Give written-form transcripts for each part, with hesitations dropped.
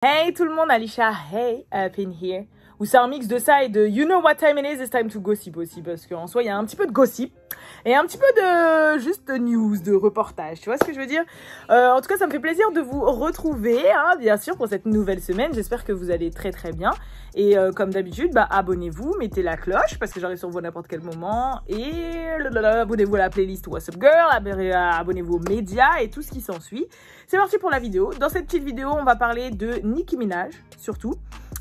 Hey tout le monde, Alicia, hey, up in here. Ou c'est un mix de ça et de you know what time it is, it's time to gossip aussi. Parce qu'en soi, il y a un petit peu de gossip et un petit peu de juste de news, de reportage. Tu vois ce que je veux dire? En tout cas, ça me fait plaisir de vous retrouver, hein, bien sûr, pour cette nouvelle semaine. J'espère que vous allez très très bien. Et comme d'habitude, bah, abonnez-vous, mettez la cloche parce que j'arrive sur vous à n'importe quel moment. Et abonnez-vous à la playlist What's Up Girl, abonnez-vous aux médias et tout ce qui s'ensuit. C'est parti pour la vidéo. Dans cette petite vidéo, on va parler de Nicki Minaj, surtout.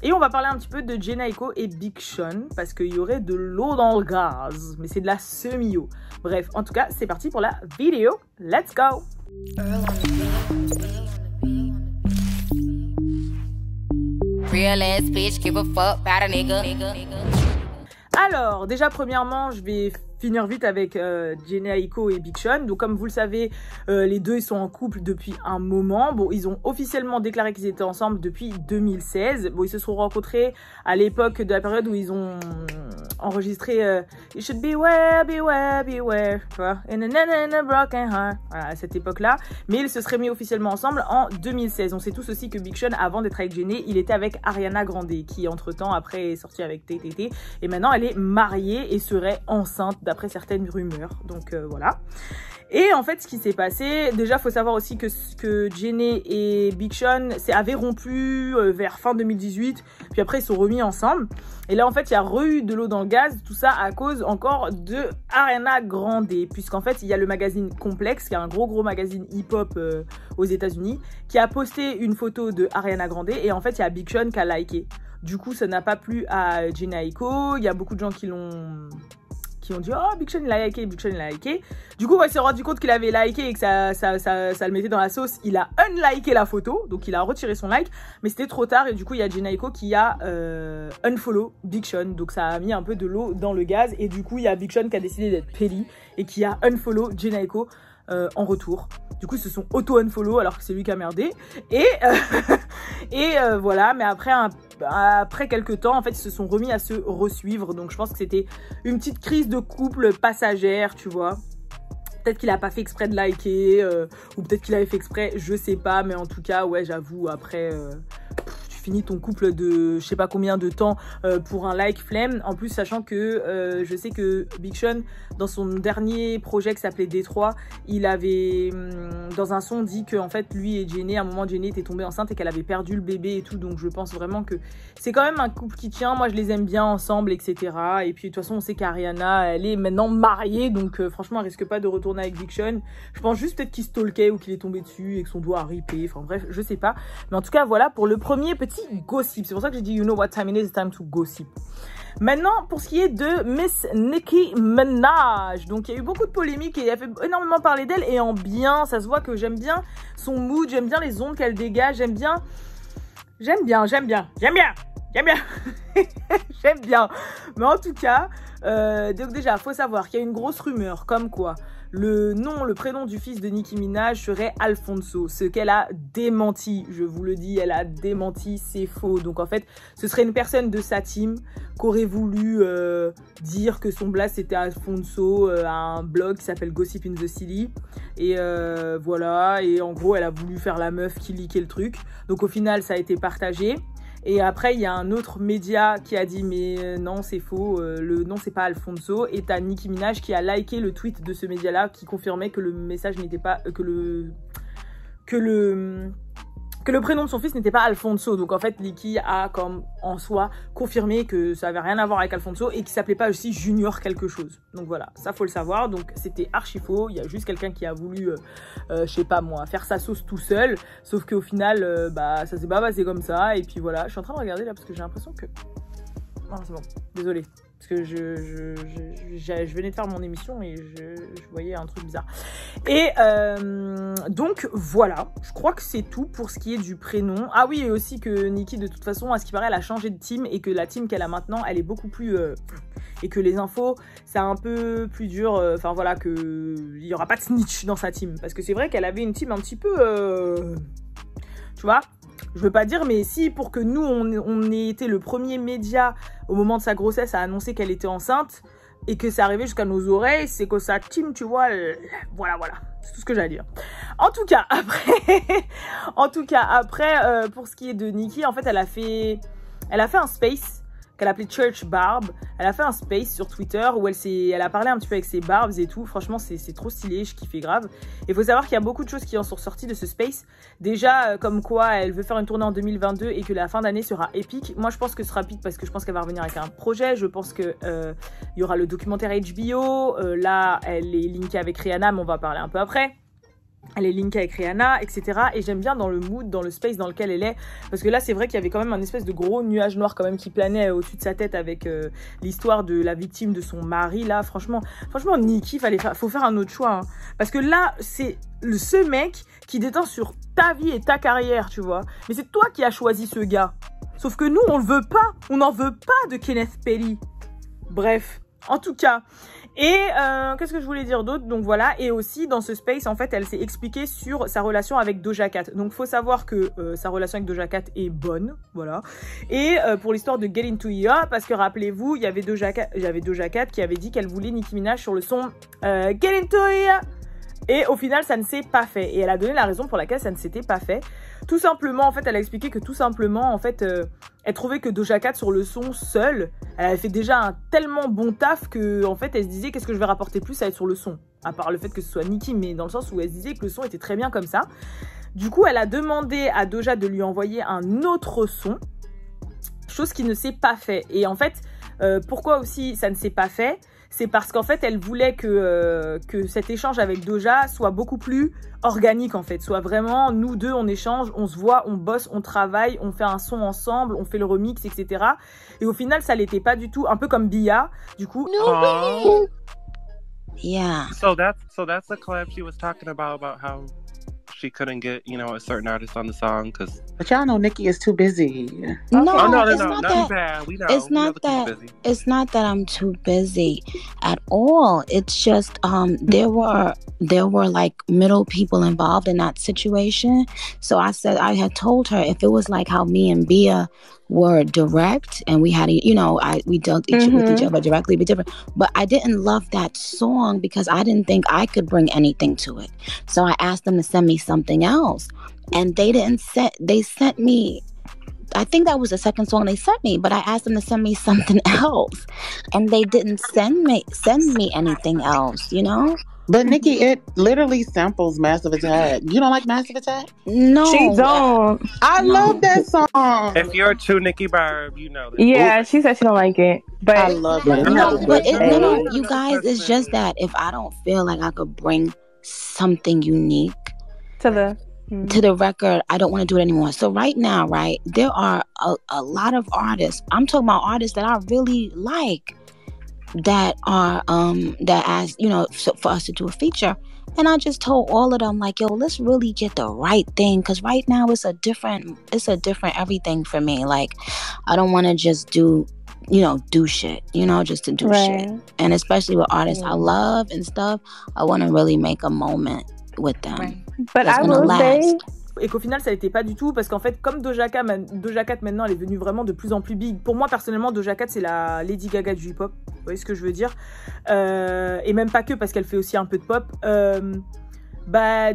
Et on va parler un petit peu de Jhené Aiko et Big Sean, parce qu'il y aurait de l'eau dans le gaz. Mais c'est de la semi-eau. Bref, en tout cas, c'est parti pour la vidéo. Let's go! Real ass bitch, give a fuck about a nigga. Alors, déjà, premièrement, je vais finir vite avec Jhené Aiko et Big Sean. Donc, comme vous le savez, les deux, ils sont en couple depuis un moment. Bon, ils ont officiellement déclaré qu'ils étaient ensemble depuis 2016. Bon, ils se sont rencontrés à l'époque de la période où ils ont enregistré You should beware, beware, beware, tu vois, in a broken heart. Voilà, à cette époque-là. Mais ils se seraient mis officiellement ensemble en 2016. On sait tous aussi que Big Sean, avant d'être avec Jhené, il était avec Ariana Grande, qui entre-temps, après, est sortie avec TTT. Et maintenant, elle est mariée et serait enceinte, d'après certaines rumeurs. Donc voilà. Et en fait, ce qui s'est passé, déjà, faut savoir aussi que Jhené et Big Sean avaient rompu vers fin 2018. Puis après, ils sont remis ensemble. Et là, en fait, il y a eu de l'eau dans le gaz. Tout ça à cause encore de Ariana Grande. Puisqu'en fait, il y a le magazine Complex, qui est un gros magazine hip-hop aux États-Unis, qui a posté une photo de Ariana Grande. Et en fait, il y a Big Sean qui a liké. Du coup, ça n'a pas plu à Jhené Aiko. Il y a beaucoup de gens qui ont dit oh Big Sean il a liké, Big Sean il a liké. Du coup il s'est rendu compte qu'il avait liké et que ça le mettait dans la sauce. Il a unliké la photo, donc il a retiré son like, mais c'était trop tard et du coup il y a Jhené Aiko qui a unfollow Big Sean, donc ça a mis un peu de l'eau dans le gaz et du coup il y a Big Sean qui a décidé d'être petty et qui a unfollow Jhené Aiko en retour. Du coup, ils se sont auto-unfollow alors que c'est lui qui a merdé. Et voilà, mais après quelques temps, en fait, ils se sont remis à se resuivre. Donc, je pense que c'était une petite crise de couple passagère, tu vois. Peut-être qu'il a pas fait exprès de liker, ou peut-être qu'il avait fait exprès, je sais pas. Mais en tout cas, ouais, j'avoue, après... tu finis ton couple de je sais pas combien de temps pour un like flemme. En plus, sachant que je sais que Big Sean, dans son dernier projet qui s'appelait Détroit, il avait dans un son dit que en fait lui et Jhené, à un moment Jhené était tombée enceinte et qu'elle avait perdu le bébé et tout. Donc je pense vraiment que c'est quand même un couple qui tient. Moi je les aime bien ensemble, etc. Et puis de toute façon on sait qu'Ariana elle est maintenant mariée, donc franchement elle risque pas de retourner avec Big Sean. Je pense juste peut-être qu'il stalkait ou qu'il est tombé dessus et que son doigt a ripé. Enfin bref, je sais pas. Mais en tout cas voilà pour le premier petit gossip. C'est pour ça que j'ai dit you know what time it is, it's time to gossip. Maintenant, pour ce qui est de Miss Nicki Minaj, donc il y a eu beaucoup de polémiques et il a fait énormément parler d'elle et en bien, ça se voit que j'aime bien son mood, j'aime bien les ondes qu'elle dégage, j'aime bien. J'aime bien. Mais en tout cas, donc déjà, faut savoir qu'il y a une grosse rumeur comme quoi le prénom du fils de Nicki Minaj serait Alfonso, ce qu'elle a démenti, je vous le dis, elle a démenti, c'est faux. Donc en fait, ce serait une personne de sa team qui aurait voulu dire que son blast c'était Alfonso à un blog qui s'appelle Gossip in the City. Et voilà, et en gros, elle a voulu faire la meuf qui leakait le truc. Donc au final, ça a été partagé. Et après, il y a un autre média qui a dit mais non, c'est faux, le nom c'est pas Alfonso. Et t'as Nicki Minaj qui a liké le tweet de ce média-là qui confirmait que le message n'était pas que le prénom de son fils n'était pas Alfonso. Donc en fait, Nicki a comme en soi confirmé que ça avait rien à voir avec Alfonso et qu'il s'appelait pas aussi Junior quelque chose. Donc voilà, ça faut le savoir. Donc c'était archi faux. Il y a juste quelqu'un qui a voulu, je sais pas moi, faire sa sauce tout seul. Sauf qu'au final, bah ça s'est pas passé comme ça. Et puis voilà, je suis en train de regarder là parce que j'ai l'impression que... Non, c'est bon, désolée. Parce que je venais de faire mon émission et je voyais un truc bizarre. Et donc voilà, je crois que c'est tout pour ce qui est du prénom. Ah oui, et aussi que Nicki, de toute façon, à ce qui paraît, elle a changé de team et que la team qu'elle a maintenant, elle est beaucoup plus... et que les infos, c'est un peu plus dur. Enfin voilà, qu'il n'y aura pas de snitch dans sa team. Parce que c'est vrai qu'elle avait une team un petit peu... tu vois, je veux pas dire, mais si pour que nous, on ait été le premier média au moment de sa grossesse à annoncer qu'elle était enceinte et que c'est arrivé jusqu'à nos oreilles, c'est que ça team, tu vois, voilà, c'est tout ce que j'ai à dire. En tout cas, après, pour ce qui est de Nicki, en fait, elle a fait un space qu'elle a appelé Church Barb. Elle a fait un space sur Twitter où elle a parlé un petit peu avec ses barbs et tout. Franchement, c'est trop stylé, je kiffais grave. Il faut savoir qu'il y a beaucoup de choses qui en sont sorties de ce space. Déjà, comme quoi elle veut faire une tournée en 2022 et que la fin d'année sera épique. Moi, je pense que ce sera épique parce que je pense qu'elle va revenir avec un projet. Je pense que il y aura le documentaire HBO. Là, elle est linkée avec Rihanna, mais on va parler un peu après. Elle est linkée avec Rihanna, etc. Et j'aime bien dans le mood, dans le space dans lequel elle est. Parce que là, c'est vrai qu'il y avait quand même un espèce de gros nuage noir quand même qui planait au-dessus de sa tête avec l'histoire de la victime de son mari. Là, franchement, Nicki, faut faire un autre choix. Hein. Parce que là, c'est ce mec qui détend sur ta vie et ta carrière, tu vois. Mais c'est toi qui as choisi ce gars. Sauf que nous, on le veut pas. On n'en veut pas de Kenneth Perry. Bref, en tout cas... Et qu'est-ce que je voulais dire d'autre? Donc voilà, et aussi dans ce space, en fait, elle s'est expliquée sur sa relation avec Doja Cat. Donc faut savoir que sa relation avec Doja Cat est bonne, voilà. Et pour l'histoire de Get Into Ya, parce que rappelez-vous, il y avait Doja Cat qui avait dit qu'elle voulait Nicki Minaj sur le son Get Into Ya. Et au final, ça ne s'est pas fait. Et elle a donné la raison pour laquelle ça ne s'était pas fait. Tout simplement, en fait, elle a expliqué que tout simplement, en fait, elle trouvait que Doja Cat sur le son seul, elle avait fait déjà un tellement bon taf que, en fait, elle se disait qu'est-ce que je vais rapporter plus à être sur le son. À part le fait que ce soit Nicki, mais dans le sens où elle se disait que le son était très bien comme ça. Du coup, elle a demandé à Doja de lui envoyer un autre son, chose qui ne s'est pas fait. Et en fait, pourquoi aussi ça ne s'est pas fait ? C'est parce qu'en fait, elle voulait que cet échange avec Doja soit beaucoup plus organique, en fait. Soit vraiment, nous deux, on échange, on se voit, on bosse, on travaille, on fait un son ensemble, on fait le remix, etc. Et au final, ça l'était pas du tout. Un peu comme Bia, du coup. No. Yeah. So that's the collab she was talking about how she couldn't get, a certain artist on the song because. But y'all know Nicki is too busy. No, it's not too that. bad. We know. It's not that. It's not that I'm too busy at all. It's just there were like middle people involved in that situation. So I had told her if it was like how me and Bia were direct and we had we dealt with each other directly, be different. But I didn't love that song because I didn't think I could bring anything to it. So I asked them to send me something else, and they sent me. I think that was the second song they sent me, but I asked them to send me something else, and they didn't send me anything else. But Nicki, it literally samples Massive Attack. You don't like Massive Attack? No, she don't. I love that song. If you're a true Nicki Barb, you know that. Yeah, she said she don't like it, but I love it. No, you guys, it's just that if I don't feel like I could bring something unique to the record, I don't want to do it anymore. So right now, there are a lot of artists. I'm talking about artists that I really like that are that asked for us to do a feature, and I just told all of them like, yo, let's really get the right thing, because right now it's a different everything for me. Like, I don't want to just do shit, just to do shit. And especially with artists I love and stuff, I want to really make a moment with them. But I will say. Et qu'au final, ça n'était pas du tout, parce qu'en fait, comme Doja Cat maintenant, elle est devenue vraiment de plus en plus big. Pour moi, personnellement, Doja Cat, c'est la Lady Gaga du hip-hop. Vous voyez ce que je veux dire? Et même pas que, parce qu'elle fait aussi un peu de pop.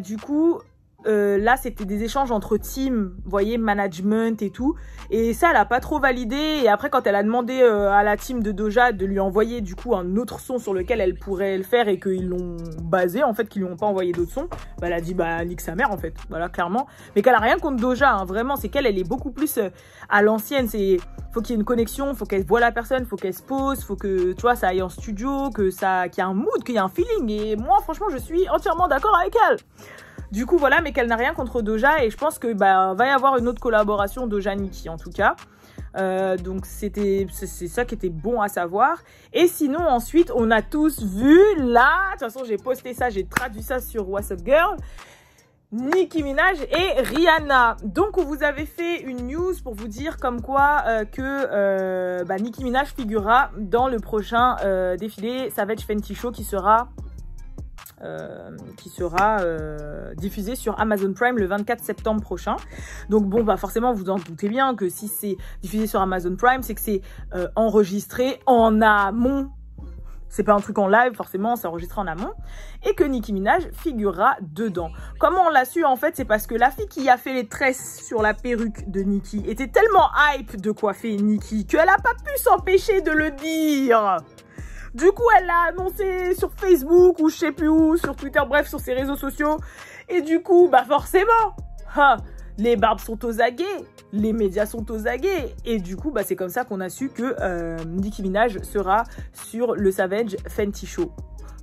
Du coup, là, c'était des échanges entre teams, vous voyez, management et tout. Et ça, elle a pas trop validé. Et après, quand elle a demandé à la team de Doja de lui envoyer, du coup, un autre son sur lequel elle pourrait le faire et qu'ils l'ont basé, en fait, qu'ils lui ont pas envoyé d'autres sons, elle a dit, nique sa mère, en fait. Voilà, clairement. Mais qu'elle a rien contre Doja, hein, vraiment. C'est qu'elle est beaucoup plus à l'ancienne. Faut qu'il y ait une connexion, faut qu'elle voit la personne, faut qu'elle se pose, faut que, tu vois, ça aille en studio, qu'il y ait un mood, qu'il y ait un feeling. Et moi, franchement, je suis entièrement d'accord avec elle. Du coup, voilà, mais qu'elle n'a rien contre Doja, et je pense que va y avoir une autre collaboration Doja-Nicki, en tout cas. Donc, c'est ça qui était bon à savoir. Et sinon, ensuite, on a tous vu, là, de toute façon, j'ai posté ça, j'ai traduit ça sur What's Up Girl, Nicki Minaj et Rihanna. Donc, vous avez fait une news pour vous dire comme quoi que Nicki Minaj figurera dans le prochain défilé Savage Fenty Show qui sera diffusé sur Amazon Prime le 24 septembre prochain. Donc bon, forcément, vous en doutez bien que si c'est diffusé sur Amazon Prime, c'est que c'est enregistré en amont. c'est pas un truc en live, forcément, c'est enregistré en amont. Et que Nicki Minaj figurera dedans. Comment on l'a su, en fait, c'est parce que la fille qui a fait les tresses sur la perruque de Nicki était tellement hype de coiffer Nicki qu'elle a pas pu s'empêcher de le dire. Du coup, elle l'a annoncé sur Facebook ou je sais plus où, sur Twitter, bref, sur ses réseaux sociaux. Et du coup, bah forcément, les barbes sont aux aguets, les médias sont aux aguets. Et du coup, bah c'est comme ça qu'on a su que Nicki Minaj sera sur le Savage Fenty Show.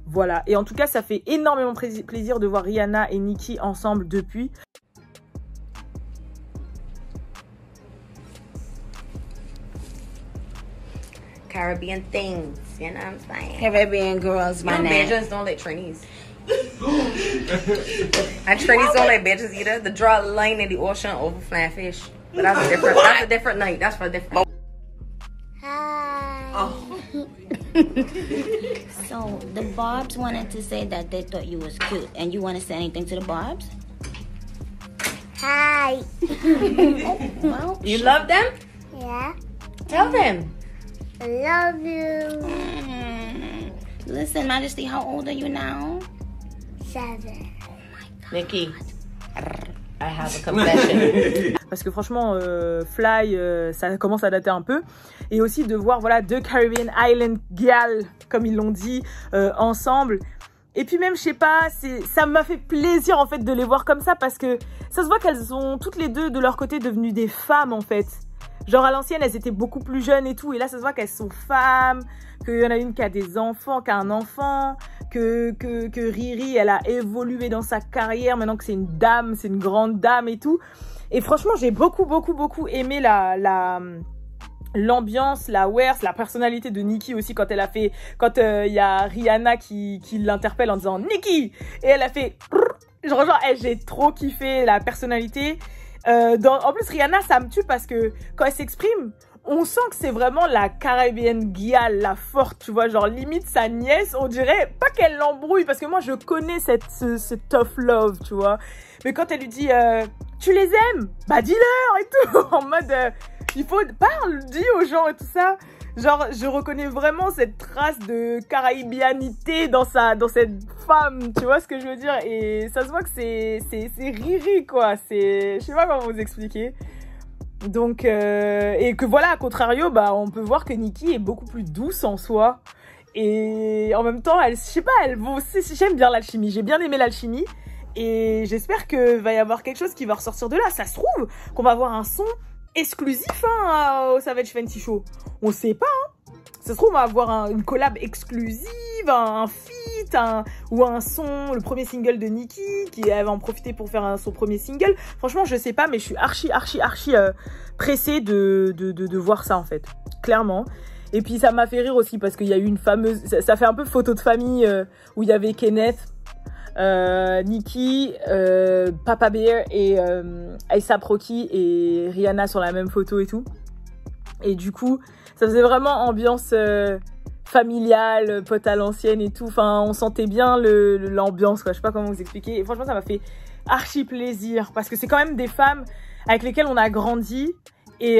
Voilà. Et en tout cas, ça fait énormément plaisir de voir Rihanna et Nicki ensemble depuis. Caribbean things, you know what I'm saying? Caribbean girls, my name. Bitches don't let trainees. And trainees don't let bitches either. The draw line in the ocean over flying fish. But that's a different night. That's for a different. Hi. Oh. So the Barbs wanted to say that they thought you was cute, and you want to say anything to the Barbs? Hi. Oh, well, You love them? Yeah. Tell them. I love you. Listen, Majesty, how old are you now? 7. Nikki, I have a confession. Parce que franchement, Fly, ça commence à dater un peu. Et aussi de voir, voilà, deux Caribbean Island Gals, comme ils l'ont dit, ensemble. Et puis même, je sais pas, ça m'a fait plaisir en fait de les voir comme ça parce que ça se voit qu'elles sont toutes les deux de leur côté devenues des femmes en fait. Genre à l'ancienne, elles étaient beaucoup plus jeunes et tout. Et là, ça se voit qu'elles sont femmes, qu'il y en a une qui a des enfants, qui a un enfant, que Riri, elle a évolué dans sa carrière. Maintenant que c'est une dame, c'est une grande dame et tout. Et franchement, j'ai beaucoup aimé l'ambiance, la wares, la personnalité de Nicki aussi quand il y a Rihanna qui l'interpelle en disant Nicki et elle a fait genre j'ai trop kiffé la personnalité. En plus Rihanna ça me tue parce que quand elle s'exprime on sent que c'est vraiment la Caribbean Gial, la forte, tu vois, genre limite sa nièce, on dirait pas qu'elle l'embrouille parce que moi je connais ce tough love, tu vois, mais quand elle lui dit tu les aimes, bah dis-leur et tout, en mode il faut dis aux gens et tout ça. Genre, je reconnais vraiment cette trace de caribéanité dans cette femme, tu vois ce que je veux dire? Et ça se voit que c'est Riri, quoi. Je sais pas comment vous expliquer. Donc, et que voilà, à contrario, bah, on peut voir que Nicki est beaucoup plus douce en soi. Et en même temps, je sais pas, j'aime bien l'alchimie. J'ai bien aimé l'alchimie. Et j'espère que va y avoir quelque chose qui va ressortir de là. Ça se trouve qu'on va avoir un son exclusif au Savage Fenty Show. On sait pas, hein. Ça se trouve, on va avoir une collab exclusive, un feat, ou un son, le premier single de Nicki, elle va en profiter pour faire son premier single. Franchement, je sais pas, mais je suis archi pressée de voir ça, en fait. Clairement. Et puis, ça m'a fait rire aussi, parce qu'il y a eu une fameuse... Ça fait un peu photo de famille, où il y avait Kenneth, Nicki, Papa Bear et A$AP Rocky et Rihanna sur la même photo et tout. Et du coup, ça faisait vraiment ambiance familiale, pote à l'ancienne et tout. Enfin, on sentait bien l'ambiance, quoi. Je sais pas comment vous expliquer. Et franchement, ça m'a fait archi plaisir parce que c'est quand même des femmes avec lesquelles on a grandi et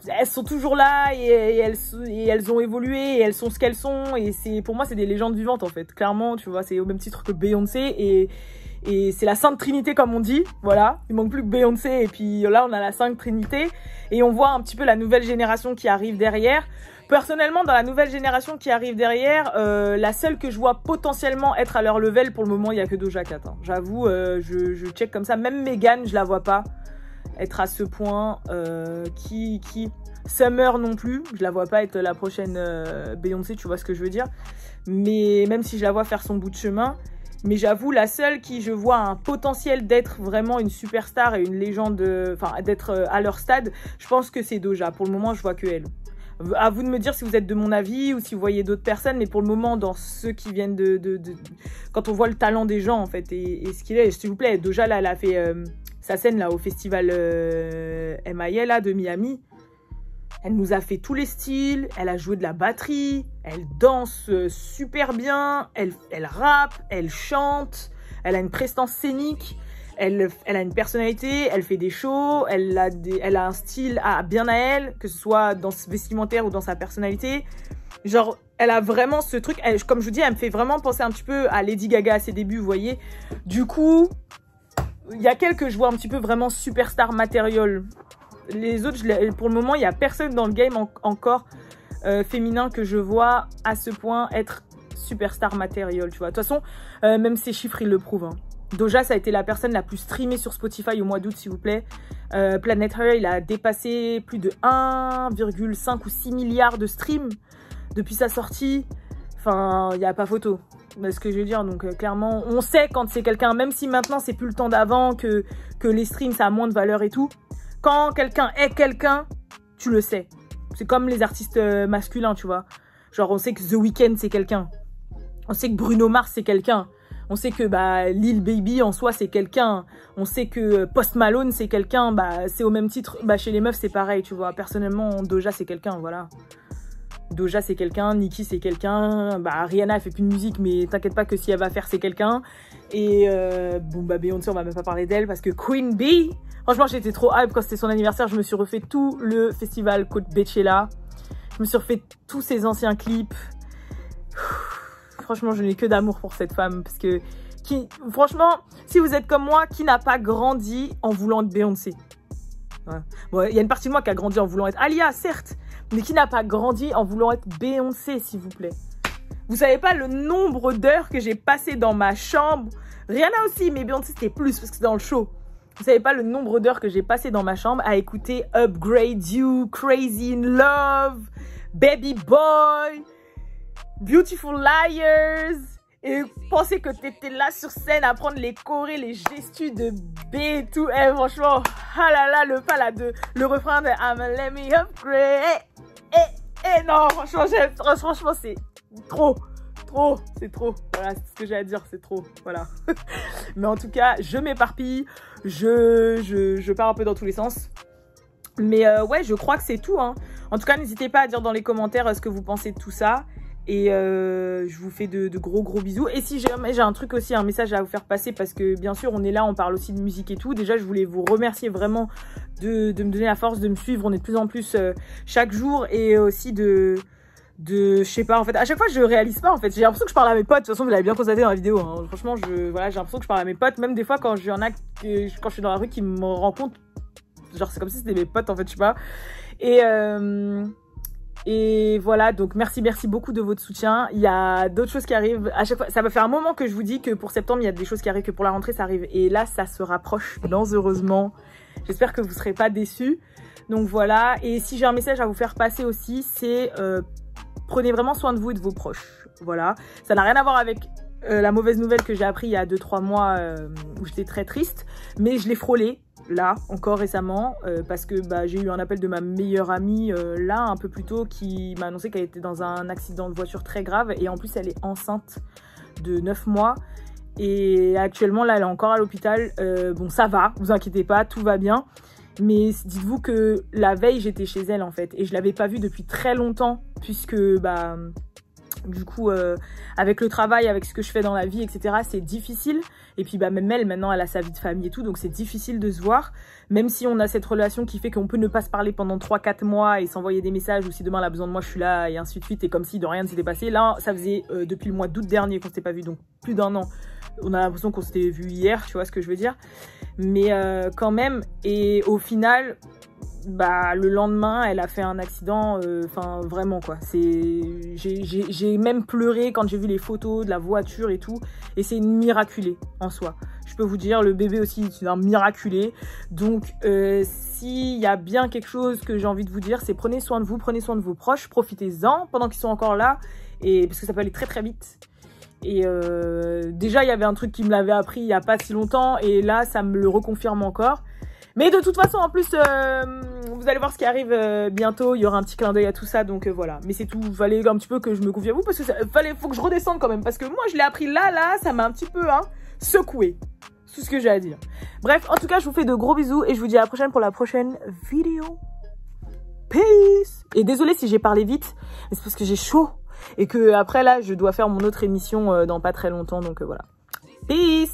elles sont toujours là et elles ont évolué et elles sont ce qu'elles sont et pour moi c'est des légendes vivantes en fait, clairement, tu vois, c'est au même titre que Beyoncé et c'est la Sainte Trinité comme on dit, voilà, il manque plus que Beyoncé et puis là on a la Sainte Trinité et on voit un petit peu la nouvelle génération qui arrive derrière. Personnellement, dans la nouvelle génération qui arrive derrière, la seule que je vois potentiellement être à leur level pour le moment, il y a que Doja Cat, hein. J'avoue, je check comme ça, même Megan, je la vois pas être à ce point. Summer non plus, je la vois pas être la prochaine Beyoncé, tu vois ce que je veux dire, mais même si je la vois faire son bout de chemin, mais j'avoue la seule qui je vois un potentiel d'être vraiment une superstar et une légende, enfin d'être à leur stade, je pense que c'est Doja. Pour le moment je vois que elle. À vous de me dire si vous êtes de mon avis ou si vous voyez d'autres personnes, mais pour le moment dans ceux qui viennent quand on voit le talent des gens en fait et ce qu'il est, s'il vous plaît, Doja là elle a fait sa scène là au festival MIA là de Miami. Elle nous a fait tous les styles, elle a joué de la batterie, elle danse super bien, elle rappe, elle chante, elle a une prestance scénique, elle a une personnalité, elle fait des shows, elle a un style bien à elle, que ce soit dans ce vestimentaire ou dans sa personnalité. Genre, elle a vraiment ce truc, comme je vous dis, elle me fait vraiment penser un petit peu à Lady Gaga à ses débuts, vous voyez. Du coup, il y a qu'elle que je vois un petit peu vraiment superstar matériel. Les autres, pour le moment, il n'y a personne dans le game encore féminin que je vois à ce point être superstar matériel, tu vois. De toute façon, même ses chiffres, ils le prouvent, hein. Doja, ça a été la personne la plus streamée sur Spotify au mois d'août, s'il vous plaît. Planet Her, il a dépassé plus de 1,5 ou 6 milliards de streams depuis sa sortie. Enfin, il n'y a pas photo. C'est ce que je veux dire. Donc, clairement, on sait quand c'est quelqu'un, même si maintenant, c'est plus le temps d'avant, que les streams, ça a moins de valeur et tout. Quand quelqu'un est quelqu'un, tu le sais. C'est comme les artistes masculins, tu vois. Genre, on sait que The Weeknd, c'est quelqu'un. On sait que Bruno Mars, c'est quelqu'un. On sait que Lil Baby en soi c'est quelqu'un. On sait que Post Malone c'est quelqu'un. C'est au même titre. Chez les meufs c'est pareil, tu vois. Personnellement Doja c'est quelqu'un, voilà. Doja c'est quelqu'un, Nicki c'est quelqu'un. Rihanna elle fait plus de musique, mais t'inquiète pas que si elle va faire c'est quelqu'un. Et Beyoncé on va même pas parler d'elle parce que Queen Bee. Franchement j'étais trop hype quand c'était son anniversaire. Je me suis refait tout le festival Coachella. Je me suis refait tous ses anciens clips. Franchement, je n'ai que d'amour pour cette femme parce que, franchement, si vous êtes comme moi, qui n'a pas grandi en voulant être Beyoncé? Ouais. Bon, il y a une partie de moi qui a grandi en voulant être Alia, certes, mais qui n'a pas grandi en voulant être Beyoncé, s'il vous plaît? Vous savez pas le nombre d'heures que j'ai passé dans ma chambre? Rihanna aussi, mais Beyoncé c'était plus parce que c'est dans le show. Vous savez pas le nombre d'heures que j'ai passé dans ma chambre à écouter Upgrade You, Crazy in Love, Baby Boy, Beautiful Liars, et penser que t'étais là sur scène à prendre les chorés, les gestus de B et tout. Franchement, ah là là, le refrain de I'm let me upgrade. Non, franchement, c'est trop. C'est trop. Voilà, c'est ce que j'ai à dire, c'est trop. Voilà. Mais en tout cas, je m'éparpille, je pars un peu dans tous les sens. Mais ouais, je crois que c'est tout, hein. En tout cas, n'hésitez pas à dire dans les commentaires ce que vous pensez de tout ça. Et je vous fais de gros bisous. Et si jamais j'ai un truc aussi, un message à vous faire passer, parce que bien sûr on est là, on parle aussi de musique et tout. Déjà je voulais vous remercier vraiment de me donner la force de me suivre. On est de plus en plus chaque jour. Et aussi je sais pas, en fait à chaque fois je réalise pas en fait. J'ai l'impression que je parle à mes potes. De toute façon vous l'avez bien constaté dans la vidéo, hein. Franchement j'ai l'impression que je parle à mes potes. Même des fois quand il y en a quand je suis dans la rue qui me rencontrent, genre c'est comme si c'était mes potes en fait, je sais pas. Et voilà, donc merci beaucoup de votre soutien. Il y a d'autres choses qui arrivent à chaque fois. Ça va faire un moment que je vous dis que pour septembre, il y a des choses qui arrivent, que pour la rentrée, ça arrive. Et là, ça se rapproche dangereusement. J'espère que vous ne serez pas déçus. Donc voilà, et si j'ai un message à vous faire passer aussi, c'est prenez vraiment soin de vous et de vos proches. Voilà, ça n'a rien à voir avec la mauvaise nouvelle que j'ai appris il y a 2-3 mois où j'étais très triste. Mais je l'ai frôlé. Là, encore récemment, parce que j'ai eu un appel de ma meilleure amie là, un peu plus tôt, qui m'a annoncé qu'elle était dans un accident de voiture très grave. Et en plus, elle est enceinte de 9 mois. Et actuellement, là, elle est encore à l'hôpital. Bon, ça va, vous inquiétez pas, tout va bien. Mais dites-vous que la veille, j'étais chez elle, en fait. Et je l'avais pas vue depuis très longtemps, puisque, du coup, avec le travail, avec ce que je fais dans la vie, etc., c'est difficile. Et puis même elle, maintenant, elle a sa vie de famille et tout, donc c'est difficile de se voir. Même si on a cette relation qui fait qu'on peut ne pas se parler pendant 3-4 mois et s'envoyer des messages, ou si demain elle a besoin de moi, je suis là, et ainsi de suite, et comme si de rien ne s'était passé. Là, ça faisait depuis le mois d'août dernier qu'on s'était pas vu, donc plus d'1 an. On a l'impression qu'on s'était vu hier, tu vois ce que je veux dire. Mais quand même, et au final... le lendemain, elle a fait un accident, enfin vraiment quoi. J'ai même pleuré quand j'ai vu les photos de la voiture et tout. Et c'est une miraculée en soi. Je peux vous dire, le bébé aussi, c'est un miraculé. Donc, s'il y a bien quelque chose que j'ai envie de vous dire, c'est prenez soin de vous, prenez soin de vos proches, profitez-en pendant qu'ils sont encore là. Et parce que ça peut aller très vite. Et déjà, il y avait un truc qui me l'avait appris il n'y a pas si longtemps. Et là, ça me le reconfirme encore. Mais de toute façon, en plus, vous allez voir ce qui arrive bientôt. Il y aura un petit clin d'œil à tout ça, donc voilà. Mais c'est tout. Il fallait un petit peu que je me confie à vous parce que faut que je redescende quand même. Parce que moi, je l'ai appris là, ça m'a un petit peu secoué. C'est tout ce que j'ai à dire. Bref, en tout cas, je vous fais de gros bisous et je vous dis à la prochaine pour la prochaine vidéo. Peace. Et désolé si j'ai parlé vite, mais c'est parce que j'ai chaud et que après là, je dois faire mon autre émission dans pas très longtemps, donc voilà. Peace.